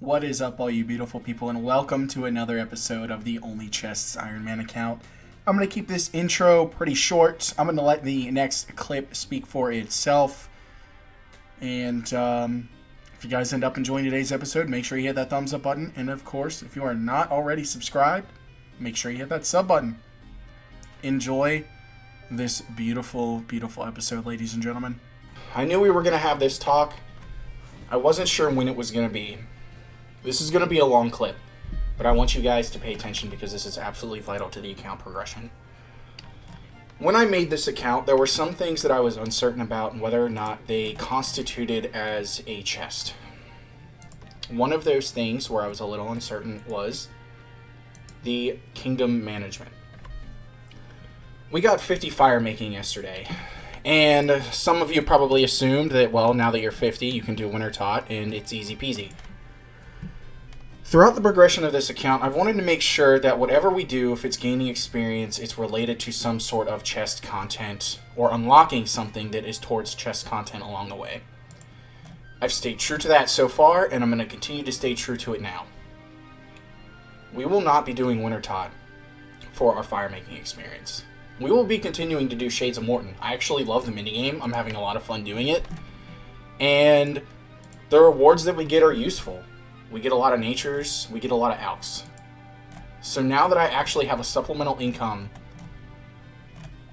What is up, all you beautiful people, and welcome to another episode of the Only Chests Ironman account. I'm going to keep this intro pretty short. I'm going to let the next clip speak for itself. And if you guys end up enjoying today's episode, make sure you hit that thumbs up button. And of course, if you are not already subscribed, make sure you hit that sub button. Enjoy this beautiful, beautiful episode, ladies and gentlemen. I knew we were going to have this talk. I wasn't sure when it was going to be. This is going to be a long clip, but I want you guys to pay attention because this is absolutely vital to the account progression. When I made this account, there were some things that I was uncertain about and whether or not they constituted as a chest. One of those things where I was a little uncertain was the kingdom management. We got 50 fire making yesterday, and some of you probably assumed that, well, now that you're 50, you can do winter tot and it's easy peasy. Throughout the progression of this account, I've wanted to make sure that whatever we do, if it's gaining experience, it's related to some sort of chest content or unlocking something that is towards chest content along the way. I've stayed true to that so far, and I'm going to continue to stay true to it now. We will not be doing winter tot for our fire making experience. We will be continuing to do Shades of Morton. I actually love the minigame. I'm having a lot of fun doing it. And the rewards that we get are useful. We get a lot of natures, we get a lot of alks. So now that I actually have a supplemental income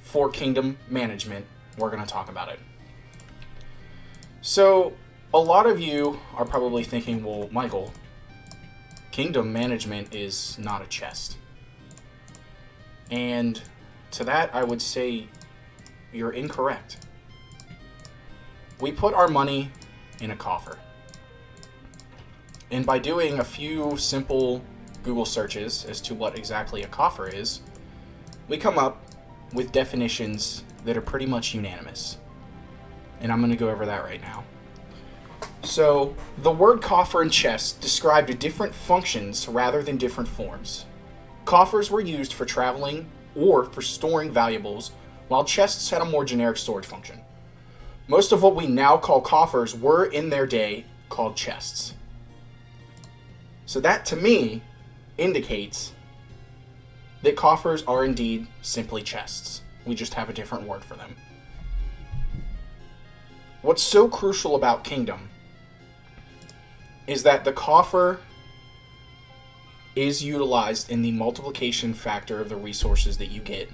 for kingdom management, we're going to talk about it. So a lot of you are probably thinking, well, Michael, kingdom management is not a chest. And to that, I would say you're incorrect. We put our money in a coffer. And by doing a few simple Google searches as to what exactly a coffer is, we come up with definitions that are pretty much unanimous. And I'm going to go over that right now. So, the word coffer and chest described different functions rather than different forms. Coffers were used for traveling or for storing valuables, while chests had a more generic storage function. Most of what we now call coffers were in their day called chests. So that, to me, indicates that coffers are indeed simply chests. We just have a different word for them. What's so crucial about Kingdom is that the coffer is utilized in the multiplication factor of the resources that you get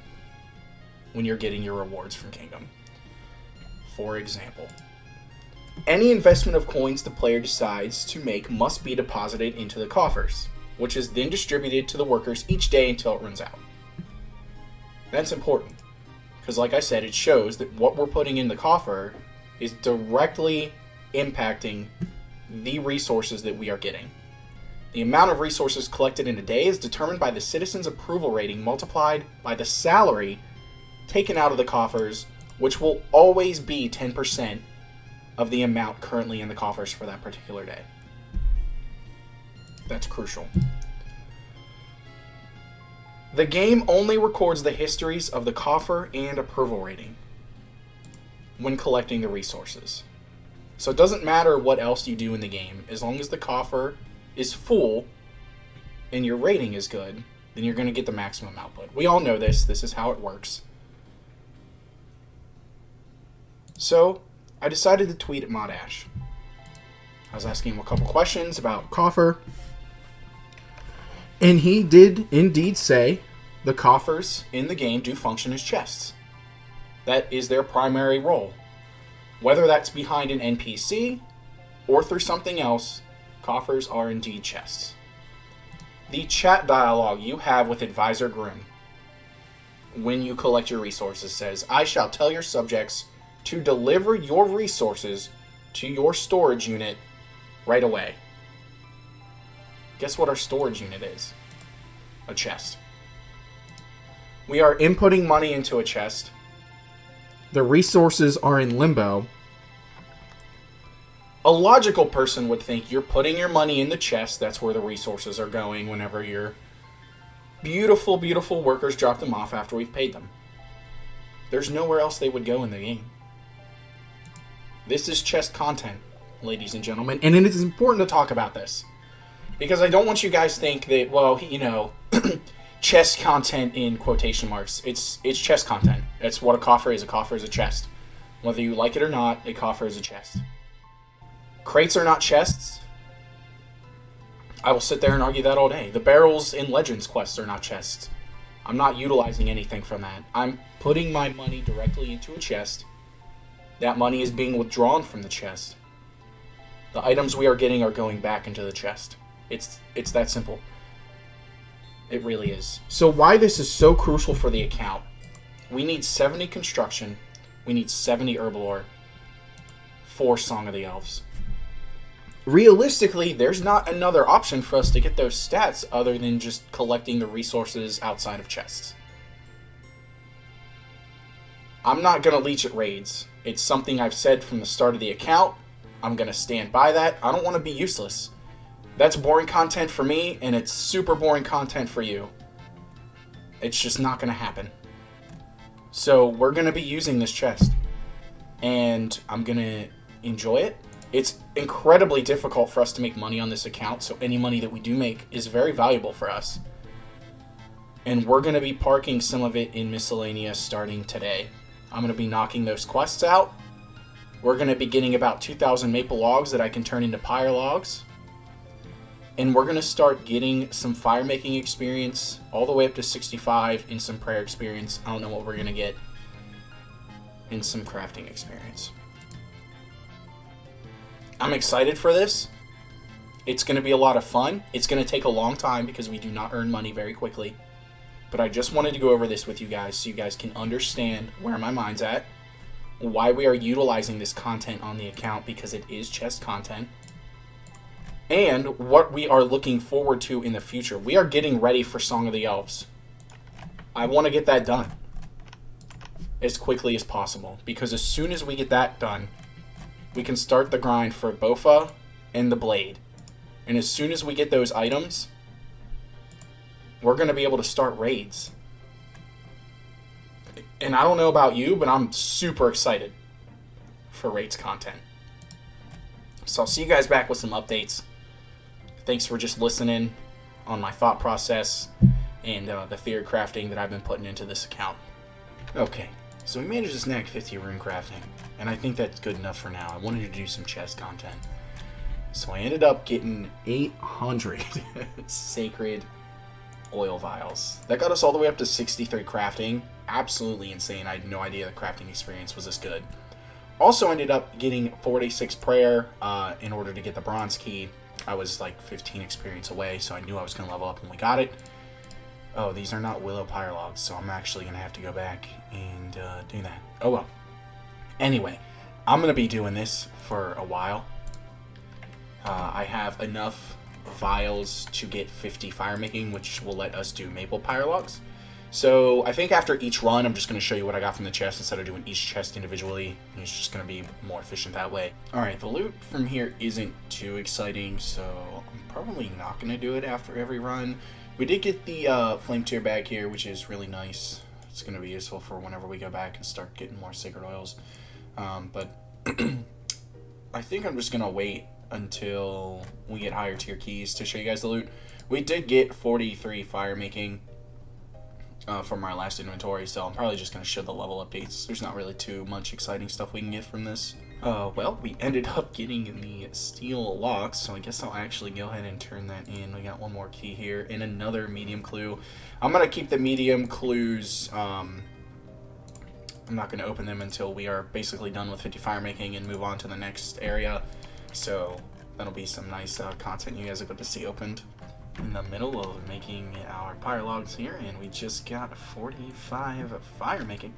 when you're getting your rewards from Kingdom. For example, any investment of coins the player decides to make must be deposited into the coffers, which is then distributed to the workers each day until it runs out. That's important, because like I said, it shows that what we're putting in the coffer is directly impacting the resources that we are getting. The amount of resources collected in a day is determined by the citizen's approval rating multiplied by the salary taken out of the coffers, which will always be 10% of the amount currently in the coffers for that particular day. That's crucial. The game only records the histories of the coffer and approval rating when collecting the resources. So it doesn't matter what else you do in the game, as long as the coffer is full and your rating is good, then you're going to get the maximum output. We all know this. This is how it works. So I decided to tweet at Modash. I was asking him a couple questions about coffer, and he did indeed say the coffers in the game do function as chests. That is their primary role. Whether that's behind an NPC or through something else, coffers are indeed chests. The chat dialogue you have with Advisor Grim when you collect your resources says, "I shall tell your subjects to deliver your resources to your storage unit right away." Guess what our storage unit is? A chest. We are inputting money into a chest. The resources are in limbo. A logical person would think you're putting your money in the chest, that's where the resources are going whenever your beautiful, beautiful workers drop them off after we've paid them. There's nowhere else they would go in the game. This is chest content, ladies and gentlemen, and it is important to talk about this. Because I don't want you guys to think that, well, chest content in quotation marks. It's chest content. That's what a coffer is. A coffer is a chest. Whether you like it or not, a coffer is a chest. Crates are not chests. I will sit there and argue that all day. The barrels in Legends quests are not chests. I'm not utilizing anything from that. I'm putting my money directly into a chest. That money is being withdrawn from the chest. The items we are getting are going back into the chest. It's that simple. It really is. So why this is so crucial for the account. We need 70 construction. We need 70 herbal ore for Song of the Elves. Realistically, there's not another option for us to get those stats other than just collecting the resources outside of chests. I'm not going to leech at raids. It's something I've said from the start of the account. I'm going to stand by that. I don't want to be useless. That's boring content for me, and it's super boring content for you. It's just not going to happen. So we're going to be using this chest, and I'm going to enjoy it. It's incredibly difficult for us to make money on this account, so any money that we do make is very valuable for us. And we're going to be parking some of it in miscellaneous starting today. I'm going to be knocking those quests out. We're going to be getting about 2,000 maple logs that I can turn into pyre logs. And we're going to start getting some fire making experience all the way up to 65 in some prayer experience. I don't know what we're going to get in some crafting experience. I'm excited for this. It's going to be a lot of fun. It's going to take a long time because we do not earn money very quickly. But I just wanted to go over this with you guys so you guys can understand where my mind's at, why we are utilizing this content on the account because it is chest content, and what we are looking forward to in the future. We are getting ready for Song of the Elves. I want to get that done as quickly as possible because as soon as we get that done, we can start the grind for Bofa and the Blade. And as soon as we get those items, we're going to be able to start raids. And I don't know about you, but I'm super excited for raids content. So I'll see you guys back with some updates. Thanks for just listening on my thought process and the theory crafting that I've been putting into this account. Okay, so we managed to snag 50 rune crafting, and I think that's good enough for now. I wanted to do some chest content. So I ended up getting 800 sacred oil vials. That got us all the way up to 63 crafting. Absolutely insane. I had no idea the crafting experience was this good. Also ended up getting 46 prayer in order to get the bronze key. I was like 15 experience away, so I knew I was going to level up when we got it. Oh, these are not willow pyre logs, so I'm actually going to have to go back and do that. Oh well. Anyway, I'm going to be doing this for a while. I have enough vials to get 50 fire making, which will let us do maple pyre logs. So I think after each run, I'm just going to show you what I got from the chest instead of doing each chest individually. It's just going to be more efficient that way. Alright, the loot from here isn't too exciting, so I'm probably not going to do it after every run. We did get the flame tier bag here, which is really nice. It's going to be useful for whenever we go back and start getting more sacred oils. But I think I'm just going to wait until we get higher tier keys to show you guys the loot. We did get 43 fire making from our last inventory, so I'm probably just going to show the level updates. There's not really too much exciting stuff we can get from this. Well, we ended up getting the steel locks, so I guess I'll actually go ahead and turn that in. We got one more key here and another medium clue. I'm going to keep the medium clues. I'm not going to open them until we are basically done with 50 fire making and move on to the next area. So that'll be some nice content you guys are going to see opened. In the middle of making our pyre logs here, and we just got 45 fire making.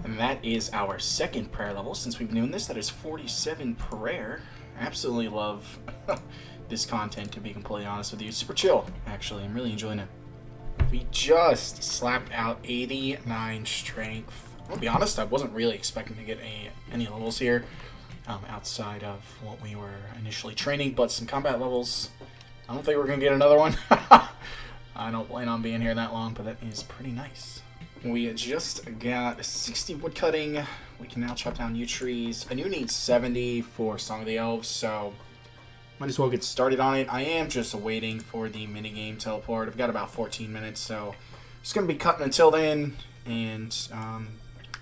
And that is our second prayer level since we've been doing this. That is 47 prayer. I absolutely love this content, to be completely honest with you. Super chill, actually. I'm really enjoying it. We just slapped out 89 strength. I'll be honest, I wasn't really expecting to get any levels here outside of what we were initially training, but some combat levels. I don't think we're going to get another one. I don't plan on being here that long, but that is pretty nice. We just got 60 wood cutting. We can now chop down new trees. I do need 70 for Song of the Elves, so might as well get started on it. I am just waiting for the minigame teleport. I've got about 14 minutes, so just going to be cutting until then. And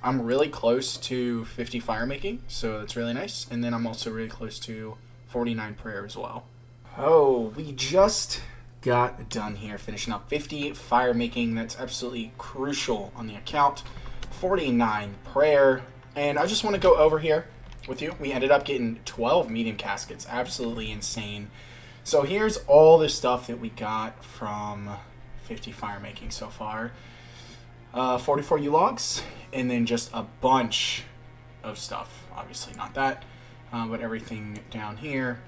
I'm really close to 50 fire making, so that's really nice. And then I'm also really close to 49 prayer as well. Oh, we just got done here, finishing up 50 fire making. That's absolutely crucial on the account. 49 prayer. And I just want to go over here with you. We ended up getting 12 medium caskets. Absolutely insane. So here's all the stuff that we got from 50 fire making so far. 44 U-logs, and then just a bunch of stuff. Obviously not that, but everything down here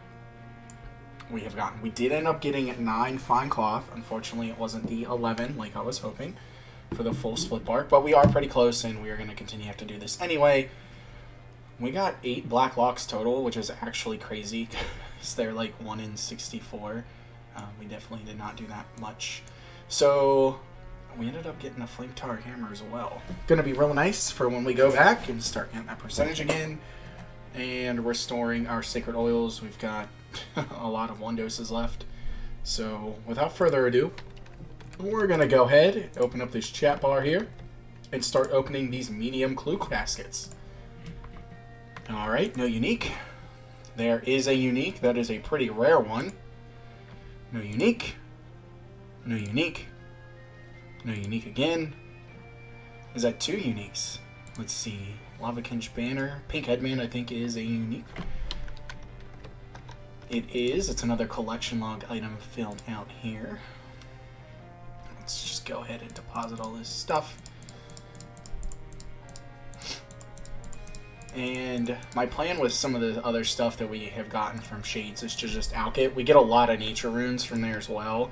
we have gotten. We did end up getting 9 fine cloth. Unfortunately, it wasn't the 11 like I was hoping for the full split bark, but we are pretty close, and we are going to continue to do this anyway. We got 8 black locks total, which is actually crazy. So they're like 1 in 64. We definitely did not do that much. So we ended up getting a flame tar hammer as well. Gonna be real nice for when we go back and start getting that percentage again. And restoring our sacred oils. We've got a lot of 1 doses left. So without further ado, we're gonna go ahead, open up this chat bar here, and start opening these medium clue caskets. Alright, no unique. There is a unique. That is a pretty rare one. No unique. No unique. No unique again. Is that 2 uniques? Let's see. Lava Kinch Banner. Pink Headman, I think, is a unique. It is. It's another collection log item filled out here. Let's just go ahead and deposit all this stuff. And my plan with some of the other stuff that we have gotten from Shades is to just alch it. We get a lot of nature runes from there as well.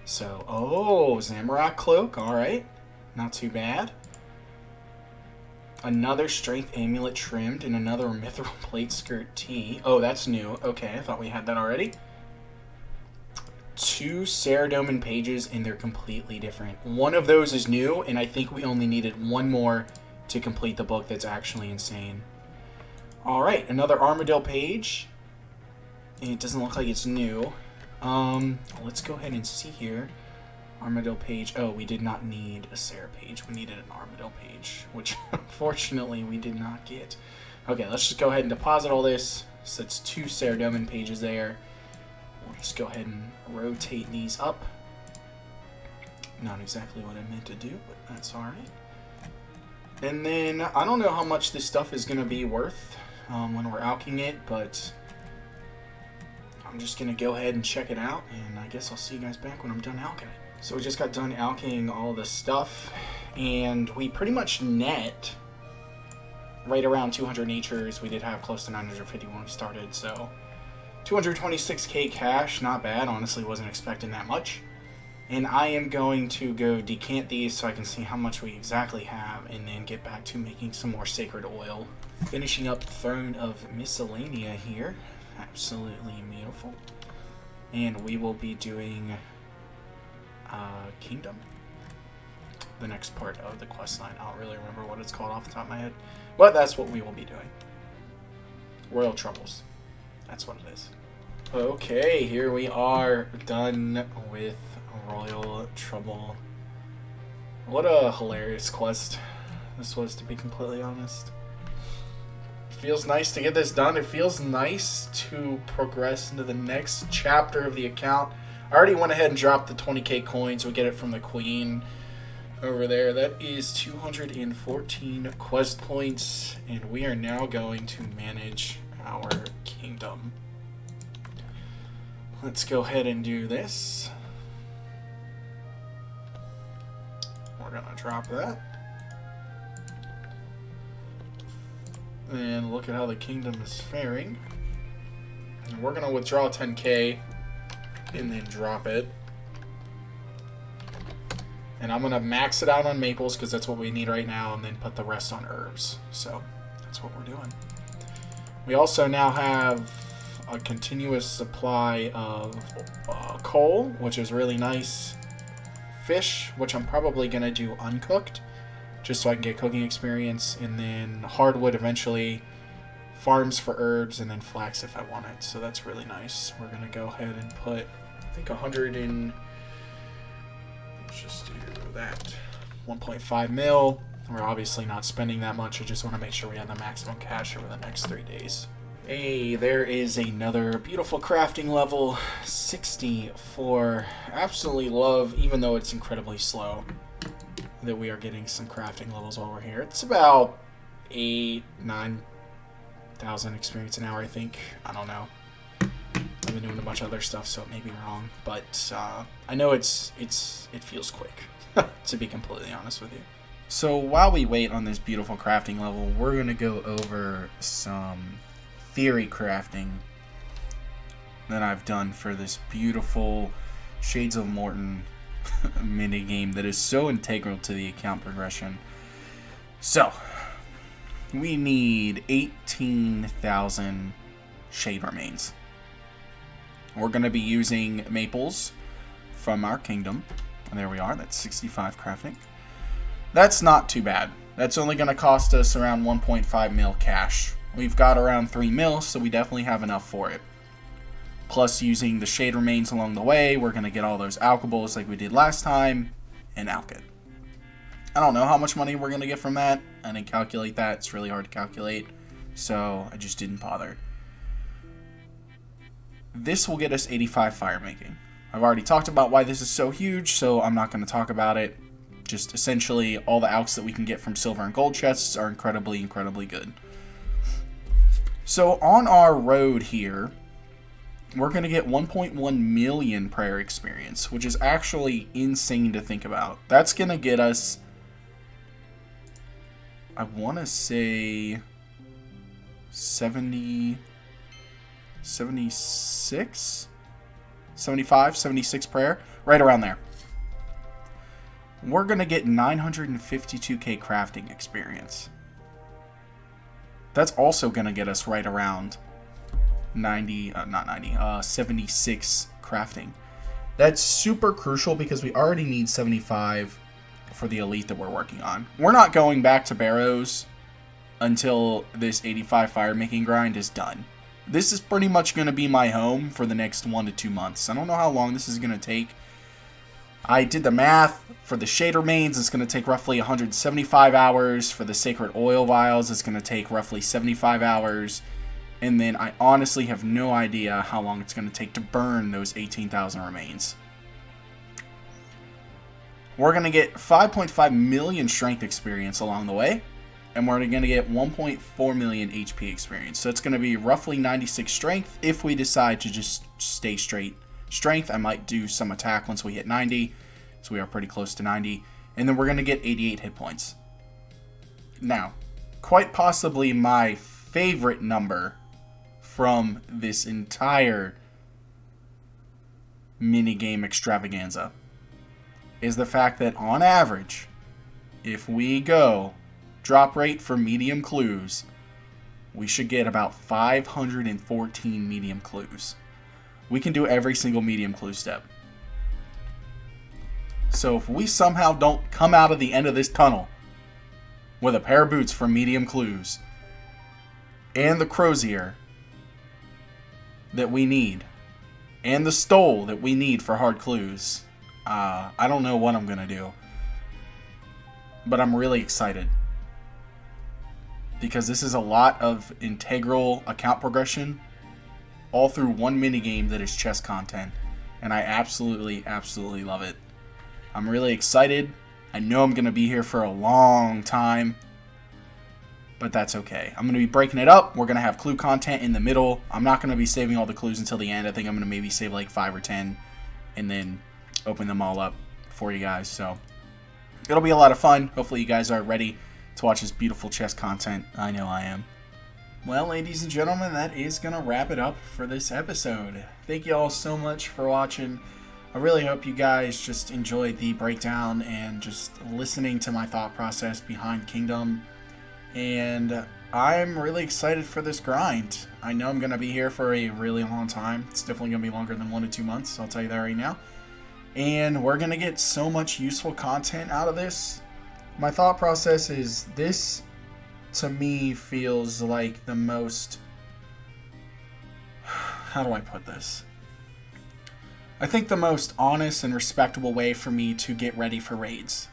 So, oh, Zamorak Cloak, alright. Not too bad. Another Strength Amulet trimmed and another Mithril Plate Skirt tee. Oh, that's new. Okay, I thought we had that already. 2 Saradomin pages, and they're completely different. One of those is new, and I think we only needed 1 more to complete the book. That's actually insane. Alright, another Armadillo page. And it doesn't look like it's new. Let's go ahead and see here. Armadillo page. Oh, we did not need a Sarah page. We needed an Armadillo page, which unfortunately we did not get. Okay, let's just go ahead and deposit all this. So that's 2 Saradomin pages there. We'll just go ahead and rotate these up. Not exactly what I meant to do, but that's alright. And then, I don't know how much this stuff is going to be worth when we're alching it, but I'm just going to go ahead and check it out, and I guess I'll see you guys back when I'm done alching it. So we just got done alching all this stuff, and we pretty much net right around 200 natures. We did have close to 950 when we started, so 226k cash, not bad. Honestly, wasn't expecting that much. And I am going to go decant these so I can see how much we exactly have, and then get back to making some more sacred oil. Finishing up Throne of Miscellanea here. Absolutely beautiful. And we will be doing Kingdom. The next part of the quest line. I don't really remember what it's called off the top of my head. But that's what we will be doing. Royal Troubles. That's what it is. Okay, here we are done with Royal Trouble. What a hilarious quest this was, to be completely honest. It feels nice to get this done. It feels nice to progress into the next chapter of the account. I already went ahead and dropped the 20k coins. We get it from the Queen over there. That is 214 quest points, and we are now going to manage our kingdom. Let's go ahead and do this. We're gonna drop that. And look at how the kingdom is faring. And we're gonna withdraw 10k and then drop it. And I'm gonna max it out on maples because that's what we need right now, and then put the rest on herbs. So that's what we're doing. We also now have a continuous supply of coal, which is really nice. Fish, which I'm probably going to do uncooked, just so I can get cooking experience. And then hardwood eventually. farms for herbs, and then flax if I want it. So that's really nice. We're going to go ahead and put, I think 100 in, let's just do that, 1.5 mil. We're obviously not spending that much. I just want to make sure we have the maximum cash over the next 3 days. Hey, there is another beautiful crafting level, 64. Absolutely love, even though it's incredibly slow, that we are getting some crafting levels while we're here. It's about 9,000 experience an hour, I think. I don't know. I've been doing a bunch of other stuff, so it may be wrong. But I know it feels quick, to be completely honest with you. So while we wait on this beautiful crafting level, we're going to go over some theory crafting that I've done for this beautiful Shades of Morton mini game that is so integral to the account progression. So we need 18,000 shade remains. We're going to be using maples from our kingdom. And there we are. That's 65 crafting. That's not too bad. That's only going to cost us around 1.5 mil cash. We've got around 3 mil, so we definitely have enough for it. Plus, using the shade remains along the way, we're going to get all those alkables like we did last time, and alk it. I don't know how much money we're going to get from that. I didn't calculate that. It's really hard to calculate, so I just didn't bother. This will get us 85 fire making. I've already talked about why this is so huge, so I'm not going to talk about it. Just essentially, all the alks that we can get from silver and gold chests are incredibly, incredibly good. So on our road here, we're going to get 1.1 million prayer experience, which is actually insane to think about. That's going to get us, I want to say 70, 76, 75, 76 prayer, right around there. We're going to get 952k crafting experience. That's also going to get us right around 76 crafting. That's super crucial because we already need 75 for the elite that we're working on. We're not going back to Barrows until this 85 fire making grind is done. This is pretty much going to be my home for the next 1 to 2 months. I don't know how long this is going to take. I did the math. For the shade remains, it's going to take roughly 175 hours. For the sacred oil vials, it's going to take roughly 75 hours. And then I honestly have no idea how long it's going to take to burn those 18,000 remains. We're going to get 5.5 million strength experience along the way. And we're going to get 1.4 million HP experience. So it's going to be roughly 96 strength if we decide to just stay straight strength. I might do some attack once we hit 90. So we are pretty close to 90. And then we're going to get 88 hit points. Now, quite possibly my favorite number from this entire minigame extravaganza is the fact that on average, if we go drop rate for medium clues, we should get about 514 medium clues. We can do every single medium clue step. So if we somehow don't come out of the end of this tunnel with a pair of boots for medium clues and the crozier that we need and the stole that we need for hard clues, I don't know what I'm going to do. But I'm really excited because this is a lot of integral account progression all through one minigame that is chess content. And I absolutely, absolutely love it. I'm really excited. I know I'm going to be here for a long time, but that's okay. I'm going to be breaking it up. We're going to have clue content in the middle. I'm not going to be saving all the clues until the end. I think I'm going to maybe save like 5 or 10 and then open them all up for you guys. So it'll be a lot of fun. Hopefully you guys are ready to watch this beautiful chess content. I know I am. Well, ladies and gentlemen, that is going to wrap it up for this episode. Thank you all so much for watching. I really hope you guys just enjoyed the breakdown and just listening to my thought process behind Kingdom. And I'm really excited for this grind. I know I'm going to be here for a really long time. It's definitely going to be longer than 1 to 2 months. I'll tell you that right now. And we're going to get so much useful content out of this. My thought process is this to me, feels like the most... How do I put this? I think the most honest and respectable way for me to get ready for raids.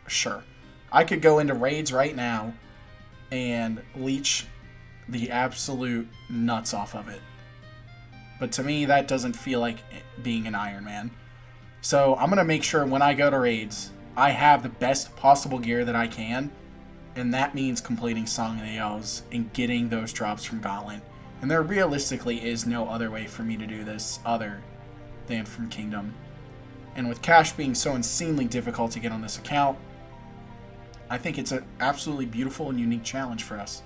Sure. I could go into raids right now and leech the absolute nuts off of it. But to me, that doesn't feel like being an Ironman. So I'm going to make sure when I go to raids, I have the best possible gear that I can. And that means completing Song of the Elves and getting those drops from Gauntlet. And there realistically is no other way for me to do this other than from Kingdom. And with cash being so insanely difficult to get on this account, I think it's an absolutely beautiful and unique challenge for us.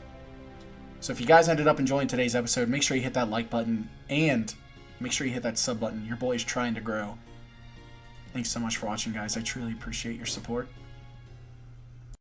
So if you guys ended up enjoying today's episode, make sure you hit that like button and make sure you hit that sub button. Your boy's trying to grow. Thanks so much for watching, guys. I truly appreciate your support.